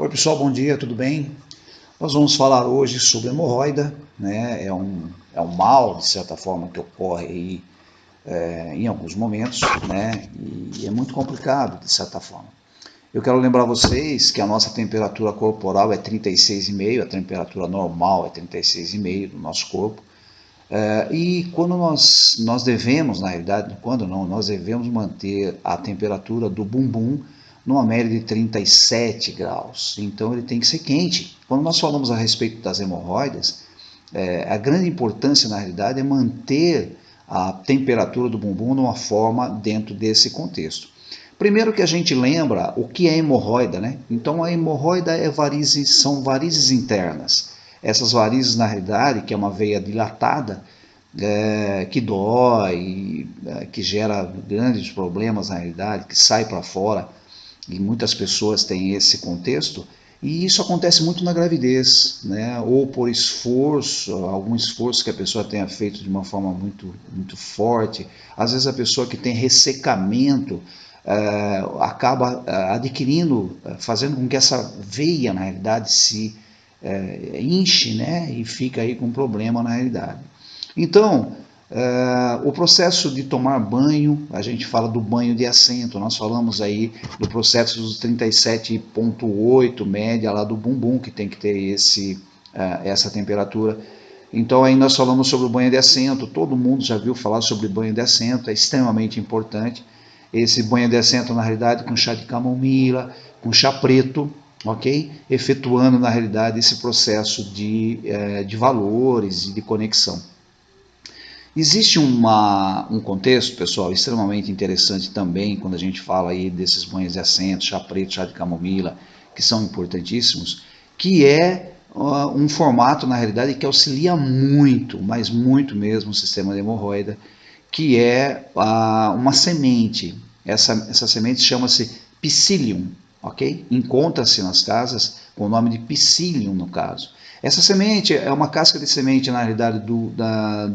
Oi pessoal, bom dia, tudo bem? Nós vamos falar hoje sobre hemorroida, né? É um mal, de certa forma, que ocorre aí, em alguns momentos, né? E é muito complicado, de certa forma. Eu quero lembrar vocês que a nossa temperatura corporal é 36,5, a temperatura normal é 36,5 do nosso corpo. E quando nós devemos, na realidade, quando não, nós devemos manter a temperatura do bumbum numa média de 37 graus. Então ele tem que ser quente. Quando nós falamos a respeito das hemorroidas, a grande importância na realidade é manter a temperatura do bumbum numa forma dentro desse contexto. Primeiro que a gente lembra o que é hemorroida, né? Então a hemorroida são varizes internas. Essas varizes, na realidade, que é uma veia dilatada, que dói, que gera grandes problemas na realidade, que sai para fora, e muitas pessoas têm esse contexto, e isso acontece muito na gravidez, né? Ou por esforço, algum esforço que a pessoa tenha feito de uma forma muito forte. Às vezes a pessoa que tem ressecamento acaba adquirindo, fazendo com que essa veia, na realidade, se enche, né? E fica aí com problema na realidade. Então, o processo de tomar banho, a gente fala do banho de assento, nós falamos aí do processo dos 37,8 média lá do bumbum, que tem que ter essa temperatura. Então aí nós falamos sobre o banho de assento, todo mundo já viu falar sobre banho de assento, é extremamente importante. Esse banho de assento, na realidade, com chá de camomila, com chá preto, ok? Efetuando, na realidade, esse processo de valores e de conexão. Existe um contexto, pessoal, extremamente interessante também, quando a gente fala aí desses banhos de assento, chá preto, chá de camomila, que são importantíssimos, que é um formato, na realidade, que auxilia muito, mas muito mesmo, o sistema de hemorroida, que é uma semente. Essa semente chama-se Psyllium, ok? Encontra-se nas casas com o nome de Psyllium, no caso. Essa semente é uma casca de semente, na realidade,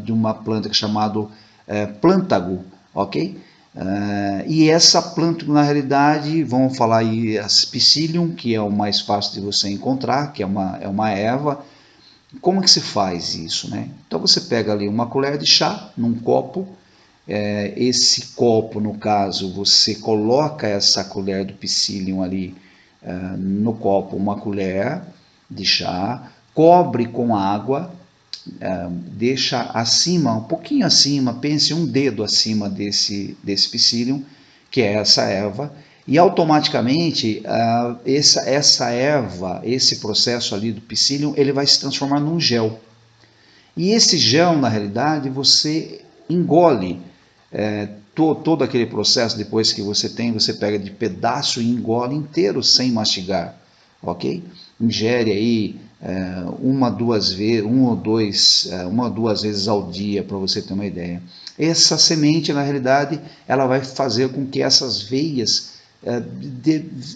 de uma planta que é chamada plântago, ok? E essa planta, na realidade, vamos falar aí as Psyllium, que é o mais fácil de você encontrar, que é uma erva. Como que se faz isso, né? Então você pega ali uma colher de chá num copo, esse copo, no caso, você coloca essa colher do Psyllium ali no copo, uma colher de chá, cobre com água, deixa acima, um pouquinho acima, pense um dedo acima desse Psyllium, que é essa erva, e automaticamente essa erva, esse processo ali do Psyllium, ele vai se transformar num gel. E esse gel, na realidade, você engole todo aquele processo. Depois que você pega de pedaço e engole inteiro sem mastigar, ok? Ingere aí uma ou duas vezes ao dia, para você ter uma ideia. Essa semente, na realidade, ela vai fazer com que essas veias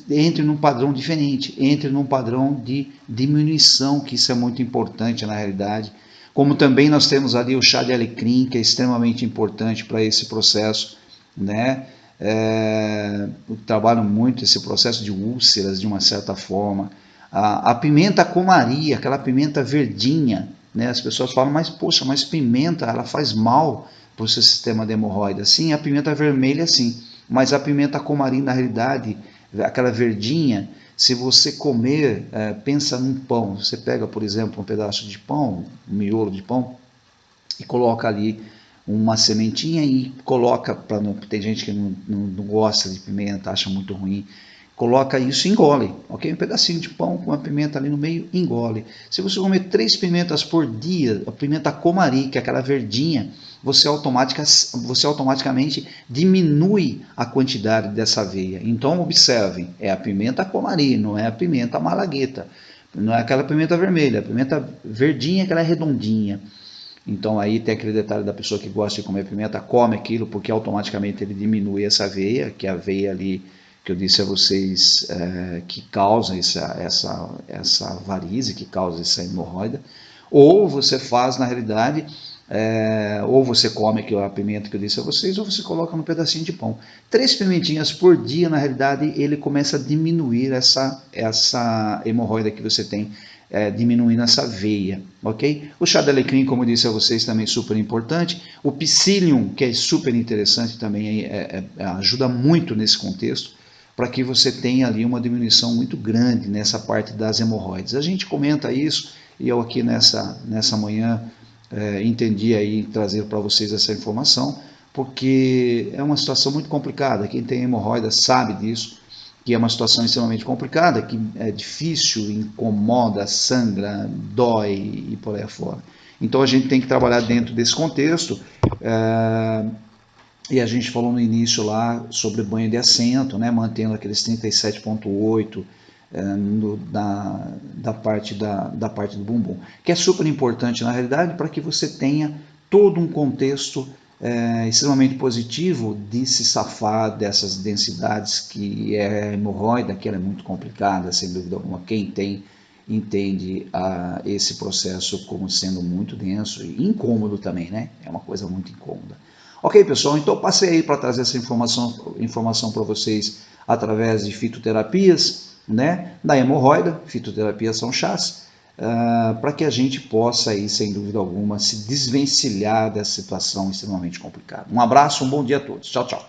entrem num padrão diferente, entrem num padrão de diminuição, que isso é muito importante na realidade. Como também nós temos ali o chá de alecrim, que é extremamente importante para esse processo, né? Eu trabalho muito esse processo de úlceras, de uma certa forma. A pimenta comari, aquela pimenta verdinha, né? As pessoas falam, mas poxa, mas pimenta, ela faz mal para o seu sistema de hemorroida. Sim, a pimenta vermelha sim, mas a pimenta comari, na realidade, aquela verdinha, se você comer, pensa num pão, você pega, por exemplo, um pedaço de pão, um miolo de pão, e coloca ali uma sementinha e coloca, tem gente que não gosta de pimenta, acha muito ruim, coloca isso e engole, ok? Um pedacinho de pão com uma pimenta ali no meio, engole. Se você comer 3 pimentas por dia, a pimenta comari, que é aquela verdinha, você automaticamente diminui a quantidade dessa aveia. Então observem, é a pimenta comari, não é a pimenta malagueta, não é aquela pimenta vermelha, a pimenta verdinha, que ela é redondinha. Então aí tem aquele detalhe da pessoa que gosta de comer pimenta, come aquilo porque automaticamente ele diminui essa veia, que é a veia ali que eu disse a vocês que causa essa varize, que causa essa hemorroida. Ou você faz, na realidade, ou você come a pimenta que eu disse a vocês, ou você coloca num pedacinho de pão. 3 pimentinhas por dia, na realidade, ele começa a diminuir essa hemorroida que você tem, diminuindo essa veia, ok? O chá de alecrim, como eu disse a vocês, também é super importante. O psyllium, que é super interessante também, ajuda muito nesse contexto, para que você tenha ali uma diminuição muito grande nessa parte das hemorroides. A gente comenta isso, e eu aqui nessa manhã entendi aí trazer para vocês essa informação, porque é uma situação muito complicada. Quem tem hemorroida sabe disso, que é uma situação extremamente complicada, que é difícil, incomoda, sangra, dói e por aí afora. Então a gente tem que trabalhar dentro desse contexto. E a gente falou no início lá sobre banho de assento, né, mantendo aqueles 37,8 da parte do bumbum, que é super importante na realidade para que você tenha todo um contexto extremamente positivo de se safar dessas densidades, que é a hemorroida, que ela é muito complicada, sem dúvida alguma. Quem tem entende esse processo como sendo muito denso e incômodo também, né? É uma coisa muito incômoda. Ok, pessoal, então passei aí para trazer essa informação para vocês através de fitoterapias, né, da hemorroida. Fitoterapias são chás, para que a gente possa aí, sem dúvida alguma, se desvencilhar dessa situação extremamente complicada. Um abraço, um bom dia a todos. Tchau, tchau.